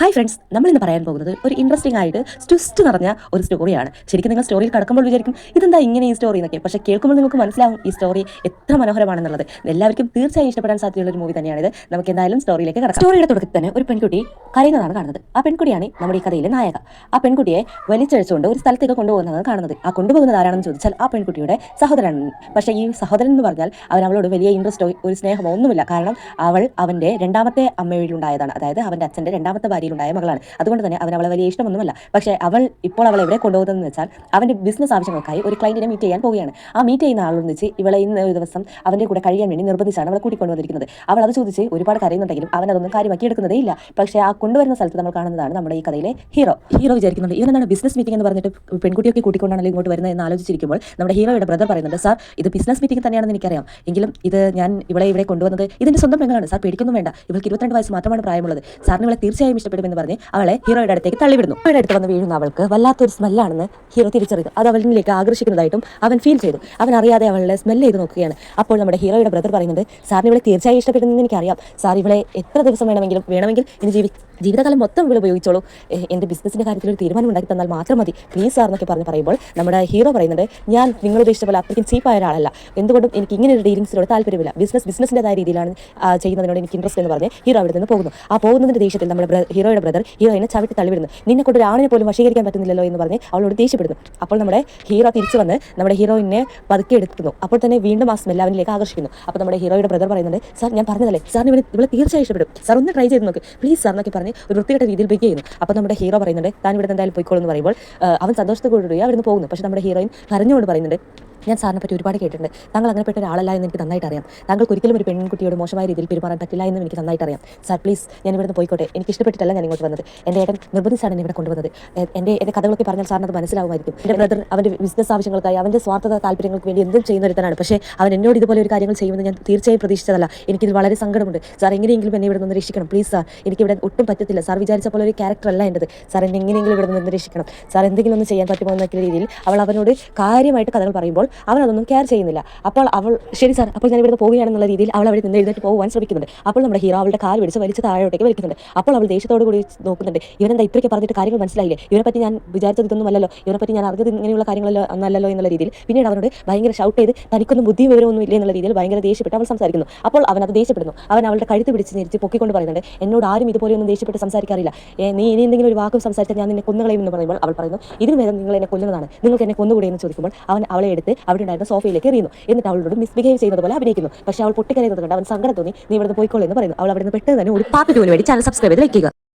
Hi friends, നമ്മളിന്ന് പറയാൻ പോകുന്നത് ഒരു ഇൻട്രസ്റ്റിംഗ് ആയിട്ട് ട്വിസ്റ്റ് നിറഞ്ഞ ഒരു സ്റ്റോറിയാണ്. ശരിക്കും നിങ്ങൾ സ്റ്റോറിയിൽ കടക്കുമ്പോൾ വിചാരിക്കും ഇതെന്താ ഇങ്ങനെ ഈ സ്റ്റോറി എന്നൊക്കെ. പക്ഷേ കേൾക്കുമ്പോൾ നിങ്ങൾക്ക് മനസ്സിലാവും ഈ സ്റ്റോറി എത്ര മനോഹരമാണെന്നുള്ളത്. എല്ലാവർക്കും തീർച്ചയായും ഇഷ്ടപ്പെടാൻ സാധ്യതയുള്ള ഒരു മൂവി തന്നെയാണിത്. നമുക്ക് എന്തായാലും സ്റ്റോറിയിലേക്ക് കടക്കാം. സ്റ്റോറിയുടെ തുടക്കത്തിൽ തന്നെ ഒരു പെൺകുട്ടി കരയുന്നതാണ് കാണുന്നത്. ആ പെൺകുട്ടിയാണ് നമ്മുടെ ഈ കഥയിലെ നായക. ആ പെൺകുട്ടിയെ വലിച്ചഴിച്ചുകൊണ്ട് ഒരു സ്ഥലത്തേക്ക് കൊണ്ടുപോകുന്നതാണ് കാണുന്നത്. ആ കൊണ്ടുപോകുന്നത് ആരാണെന്ന് ചോദിച്ചാൽ ആ പെൺകുട്ടിയുടെ സഹോദരനാണ്. പക്ഷേ ഈ സഹോദരൻ എന്ന് പറഞ്ഞാൽ അവളോട് വലിയ ഇൻട്രസ്റ്റോ ഒരു സ്നേഹമോ ഒന്നുമില്ല. കാരണം അവൻ്റെ രണ്ടാമത്തെ അമ്മയിലുണ്ടായതാണ്. അതായത് അവൻ്റെ അച്ഛൻ്റെ രണ്ടാമത്തെ ഭാര്യയിലുണ്ടായ മകളാണ്. അതുകൊണ്ട് തന്നെ അവളെ വലിയ ഇഷ്ടമൊന്നുമല്ല. പക്ഷേ ഇപ്പോൾ അവൾ എവിടെ കൊണ്ടുപോകുന്നതെന്ന് വെച്ചാൽ അവൻ്റെ ബിസിനസ് ആവശ്യങ്ങൾക്കായി ഒരു ക്ലയന്റിനെ മീറ്റ് ചെയ്യാൻ പോവുകയാണ്. ആ മീറ്റ് ചെയ്യുന്ന ആളോട് വെച്ച് ഇവളെ ഇന്ന് ഒരു ദിവസം അവൻ്റെ കൂടെ കഴിയാൻ വേണ്ടി നിർബന്ധിച്ചാണ് അവളെ കൂട്ടിക്കൊണ്ടുവന്നിരിക്കുന്നത്. അവൾ അത് ചോദിച്ച് ഒരുപാട് കരയുന്നുണ്ടെങ്കിലും അവൻ അതൊന്നും കാര്യമാക്കി എടുക്കുന്നതേ ഇല്ല. പക്ഷേ ആ കൊണ്ടുവരുന്ന സ്ഥലത്ത് നമ്മൾ കാണുന്നതാണ് നമ്മുടെ ഈ കഥയിലെ ഹീറോ വിചാരിക്കുന്നുണ്ട് ഇവനെന്താണ് ബിസിനസ് മീറ്റിംഗ് എന്ന് പറഞ്ഞിട്ട് പെൺകുട്ടിയൊക്കെ കൂട്ടിക്കൊണ്ടാണല്ലോ ഇങ്ങോട്ട് വരുന്നത് എന്ന് ആലോചിച്ചിരിക്കുമ്പോൾ നമ്മുടെ ഹീറോയുടെ ബ്രദർ പറയുന്നുണ്ട്, സാർ ഇത് ബിസിനസ് മീറ്റിംഗ് തന്നെയാണെന്ന് എനിക്കറിയാം, എങ്കിലും ഇത് ഞാൻ ഇവിടെ കൊണ്ടുവന്നത് ഇതിന്റെ സ്വന്തം പെങ്ങളാണ് സാർ, പേടിക്കൊന്നും വേണ്ട, ഇവൾക്ക് 22 വയസ്സ് മാത്രമാണ് പ്രായമുള്ളത്, സാറിന് ഇവളെ തീർച്ചയായും ഇഷ്ടപ്പെടുമെന്ന് പറഞ്ഞ് അവളെ ഹീറോയുടെ അടുത്തേക്ക് തള്ളിവിടുന്നു. അവരുടെ അടുത്ത് വന്ന് വീഴുന്ന അവൾക്ക് വല്ലാത്തൊരു സ്മെല്ലാണെന്ന് ഹീറോ തിരിച്ചറിയുന്നു. അത് അവളിലേക്ക് ആകർഷിക്കുന്നതായിട്ടും അവൻ ഫീൽ ചെയ്തു. അവൻ അറിയാതെ അവളെ സ്മെല്ല് ചെയ്ത് നോക്കുകയാണ്. അപ്പോൾ നമ്മുടെ ഹീറോയുടെ ബ്രദർ പറയുന്നുണ്ട്, സാറിന് ഇവളെ തീർച്ചയായും ഇഷ്ടപ്പെടുമെന്ന് എനിക്കറിയാം, സാർ ഇവളെ എത്ര ദിവസം വേണമെങ്കിൽ ഇനി ജീവിതകാലം മൊത്തം ഇവിടെ ഉപയോഗിച്ചോളൂ, എൻ്റെ ബിസിനസിൻ്റെ കാര്യത്തിൽ ഒരു തീരുമാനം ഉണ്ടാക്കി തന്നാൽ മാത്രം മതി, പ്ലീസ് സാർ എന്നൊക്കെ പറയുമ്പോൾ നമ്മുടെ ഹീറോ പറയുന്നുണ്ട്, ഞാൻ നിങ്ങൾ ഉദ്ദേശിച്ച പോലെ അത്രയ്ക്കും ചീപ്പായ ഒരാളല്ല, എന്തുകൊണ്ടും എനിക്ക് ഇങ്ങനെ ഒരു ഡീലിങ്സിനോട് താല്പര്യമില്ല, ബിസിനസ്സിൻ്റെതായ രീതിയിലാണ് ചെയ്യുന്നതിനോട് എനിക്ക് ഇൻട്രസ്റ്റ് എന്ന് പറഞ്ഞ് ഹീറോ അവിടെ നിന്ന് പോകുന്നു. ആ പോകുന്നതിൻ്റെ ദേഷ്യത്തിൽ നമ്മുടെ ഹീറോയുടെ ബ്രദർ ഹീറോയിനെ ചവിട്ടി തള്ളിവിടുന്നു. നിന്നെ കൊണ്ട് ഒരു ആണിനെ പോലും വശീകരിക്കാൻ പറ്റുന്നില്ലല്ലോ എന്ന് പറഞ്ഞ് അവളോട് ദേഷ്യപ്പെടുന്നു. അപ്പോൾ നമ്മുടെ ഹീറോ തിരിച്ചു വന്ന് നമ്മുടെ ഹീറോയിനെ പതുക്കെ എടുക്കുന്നു. അപ്പോൾ തന്നെ വീണ്ടും ആ സ്മെല്ല് അവനിലേക്ക് ആകർഷിക്കുന്നു. അപ്പോൾ നമ്മുടെ ഹീറോയുടെ ബ്രദർ പറയുന്നുണ്ട്, സാർ ഞാൻ പറഞ്ഞതല്ലേ, സാറിന് ഇവിടെ തീർച്ചയായും ഇഷ്ടപ്പെടും, സാർ ഒന്ന് ട്രൈ ചെയ്ത് നോക്ക് പ്ലീസ് സാർ എന്നൊക്കെ പറഞ്ഞ് ഒരു വൃത്തികെട്ട രീതിയിൽ ബെഗ് ചെയ്യുന്നു. അപ്പോൾ നമ്മുടെ ഹീറോ പറയുന്നുണ്ട്, താൻ ഇവിടെ എന്തായാലും പോയിക്കോളൂ എന്ന് പറയുമ്പോൾ അവൻ സന്തോഷത്തോടുകൂടി അവിടുന്ന് പോകുന്നു. പക്ഷേ നമ്മുടെ ഹീറോയിൻ കരഞ്ഞുകൊണ്ട് പറയുന്നുണ്ട്, ഞാൻ സാറിനെ പറ്റി ഒരുപാട് കേട്ടിട്ടുണ്ട്, താങ്കൾ അങ്ങനെപ്പെട്ട ഒരാളല്ല എന്ന് എനിക്ക് നന്നായിട്ട് അറിയാം, താങ്കൾക്ക് ഒരിക്കലും ഒരു പെൺകുട്ടിയോട് മോശമായ രീതിയിൽ പെരുമാറാൻ പറ്റില്ല എന്നും എനിക്ക് നന്നായിട്ട് അറിയാം, സാർ പ്ലീസ് ഞാൻ ഇവിടുന്ന് പോയിക്കോട്ടെ, എനിക്ക് ഇഷ്ടപ്പെട്ടിട്ടല്ല ഞാൻ ഇങ്ങോട്ട് വന്നത്, എൻ്റെ ഏട്ടൻ നിർബന്ധിച്ചാണ് എന്നെ ഇവിടെ കൊണ്ടുവന്നത്, എൻ്റെ കഥകളൊക്കെ പറഞ്ഞാൽ സാറിന് അത് മനസ്സിലാവുമായിരിക്കും, എൻ്റെ ബ്രദർ അവൻ്റെ ബിസിനസ് ആവശ്യങ്ങൾക്കായി അവൻ്റെ സ്വാർത്ഥത താല്പര്യങ്ങൾക്ക് വേണ്ടി എന്തും ചെയ്യുന്ന ഒരുത്തനാണ്, പക്ഷേ അവൻ എന്നോട് ഇതുപോലെ ഒരു കാര്യങ്ങൾ ചെയ്യുമെന്ന് ഞാൻ തീർച്ചയായും പ്രതീക്ഷിച്ചതല്ല, എനിക്കിത് വളരെ സങ്കടമുണ്ട്, സാർ എങ്ങനെയെങ്കിലും എന്നെ ഇവിടെ നിന്ന് രക്ഷിക്കണം പ്ലീസ് സാർ, എനിക്കിവിടെ ഒട്ടും പറ്റത്തില്ല, സാർ വിചാരിച്ച പോലെ ഒരു ക്യാരക്ടർ അല്ല എൻ്റെത്, സാർ എന്നെ എങ്ങനെയെങ്കിലും ഇവിടെ നിന്ന് രക്ഷിക്കണം, സാർ എന്തെങ്കിലും ഒന്ന് ചെയ്യാൻ പറ്റുമോ എന്നൊക്കെ രീതിയിൽ അവനോട് കാര്യമായിട്ട് കഥകൾ പറയുമ്പോൾ അവൻ അതൊന്നും കെയർ ചെയ്യുന്നില്ല. അപ്പോൾ അവൾ ശരി സാർ, അപ്പോൾ ഞാൻ ഇവിടുന്ന് പോവുകയാണെന്നുള്ള രീതിയിൽ അവൾ അവിടെ നിന്ന് എഴുന്നേറ്റ് പോകുവാൻ ശ്രമിക്കുന്നുണ്ട്. അപ്പോൾ നമ്മുടെ ഹീറോ അവളുടെ കാൽ വലിച്ച് താഴോട്ടേക്ക് വലിക്കുന്നുണ്ട്. അപ്പോൾ അവൾ ദേഷ്യത്തോടു കൂടി നോക്കുന്നുണ്ട്, ഇവനെന്താ ഇത്രയ്ക്ക് പറഞ്ഞിട്ട് കാര്യങ്ങൾ മനസ്സിലായില്ലേ, ഇവനെപ്പറ്റി ഞാൻ വിചാരിച്ചത് ഇതൊന്നും അല്ലല്ലോ, ഇവനെപ്പറ്റി ഞാൻ അറിഞ്ഞത് ഇങ്ങനെയുള്ള കാര്യങ്ങളല്ലോ അല്ലല്ലോ എന്നുള്ള രീതിയിൽ പിന്നീട് അവനോട് ഭയങ്കര ഷൗട്ട് ചെയ്ത് തനിക്കൊന്നും ബുദ്ധിയും വിവരമൊന്നും ഇല്ല എന്നുള്ള രീതിയിൽ ഭയങ്കര ദേഷ്യപ്പെട്ട് അവൾ സംസാരിക്കുന്നു. അപ്പോൾ അവൻ അത് ദേഷ്യപ്പെടുന്നു. അവൻ അവളുടെ കഴുത്ത് പിടിച്ച് ഞെരിച്ച് പൊക്കിക്കൊണ്ട് പറയുന്നുണ്ട്, എന്നോട് ആരും ഇതുപോലെയൊന്നും ദേഷ്യപ്പെട്ട് സംസാരിക്കാറില്ല, നീ ഇനി എന്തെങ്കിലും ഒരു വാക്കും സംസാരിച്ചാൽ ഞാൻ നിന്നെ കൊന്നുകളയും എന്ന് പറയുമ്പോൾ അവൾ പറയുന്നു, ഇതിന് നേരം നിങ്ങൾ എന്നെ കൊല്ലുന്നതാണ്, നിങ്ങൾക്ക് എന്നെ കൊന്നുകൂടെ എന്ന് ചോദിക്കുമ്പോൾ അവൻ അവളെ എടുത്ത് അവിടെ ഉണ്ടായിരുന്ന സോഫയിലേക്ക് എറിയുന്നു. എന്നിട്ട് അവളോട് മിസ്ബിഹേവ് ചെയ്യുന്നത് പോലെ അഭിനയിക്കുന്നു. പക്ഷേ അവൾ പൊട്ടിക്കരയുന്നത് കണ്ട് അവൻ സങ്കടം തോന്നി, നീ ഇവിടുന്ന് പോയിക്കോളൂ എന്ന് പറയുന്നു. അവൾ അവിടെ നിന്ന് പെട്ടെന്ന് തന്നെ ഒരു പാർട്ട് 2 വേണ്ടി ചാനൽ സബ്സ്ക്രൈബ് ചെയ്ത് വയ്ക്കുക.